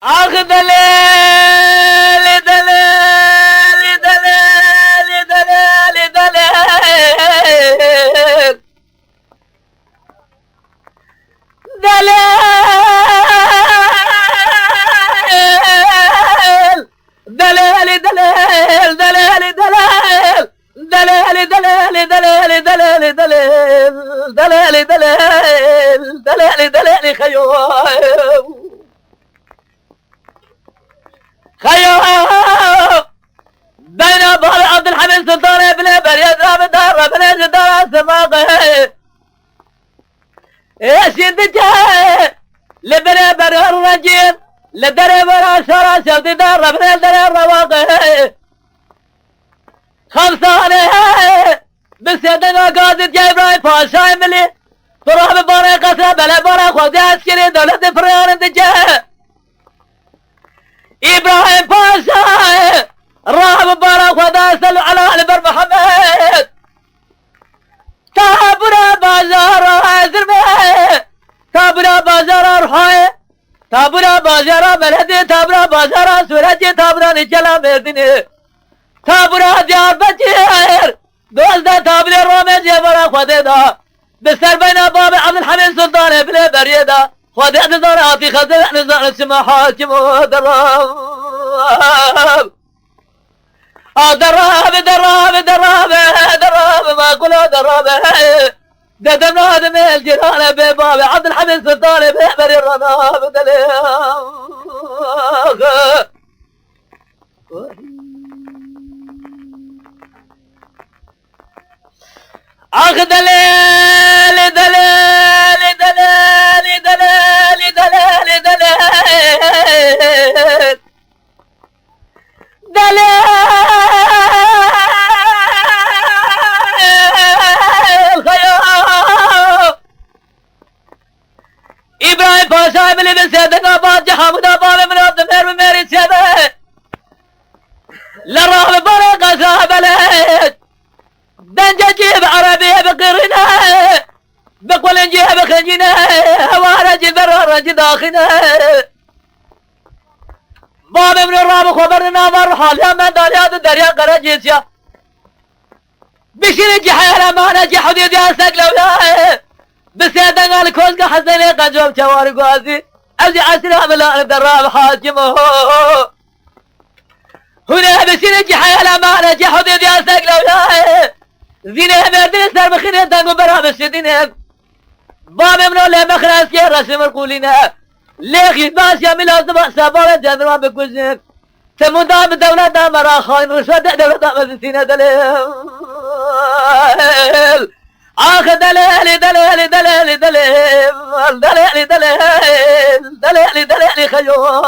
آخ دليل دليل دليل دليل دليل دليل دليل دليل دليل دليل دليل دليل دليل دليل دليل دليل دليل دليل خيوم خيوم بين ابو عبد الحميد سلطان بن بريد راب دار بن جدار سماقه ايش يدجى لبن بر الرجيل لدري ورا شرا شفت دار بن دري الرواقه خمسانه بسيدنا قاضي جايبراي باشا ملي تروح بباري قصر بلا بارا خوزي عسكري دولة فريان دجى ابراهيم باشا راح ببارا خوزي سلو على البر محمد تابنا بازار زرمه تابنا بازار روحي تابنا بازار بلدي تابنا بازار سورجي تابنا نجلا مردني تابنا ديار بجير دوزده تابنا رومي جبرا خوزي دا بسر بين باب عبد الحميد سلطان بن بريدة خوزي نزار عطي خزي نزار اسمه حاكم ودراب دراب دراب دراب دراب ما كله دراب ددمنا دم الجيران بباب عبد الحميد سلطان بهبر الرناب اخ دليل دليل دليل دليل دليل دليل دليل ابراهيم باشا بن سيدنا باد حمد باب من عبد المير ميري سيده للرغم برق سابلت دنجا جيب عربي بقرنا بقول نجيب خنجنا هوارج برارج داخنا باب من الراب خبرنا مرحل يا من داريات الدريا قرجيسيا بشير جحيل ما نجي حديد يا سقلو يا بسيدنا الكوزق حسين قنجوب شوار قوازي أجي أسرع بلا الدراب حاكمه هنا بشير جحيل ما نجي حديد يا سقلو يا زينه مردين سر بخينه دنگو برا بشدينه باب منو له مخرس كي رسم القولينه ليخي باش يا ملازم سباب جندران بكوزين تمودا بدولة دامرا خاين رشوة دولة دامزينه دليل آخ دليل دليل دليل دليل دليل دليل دليل دليل خيوم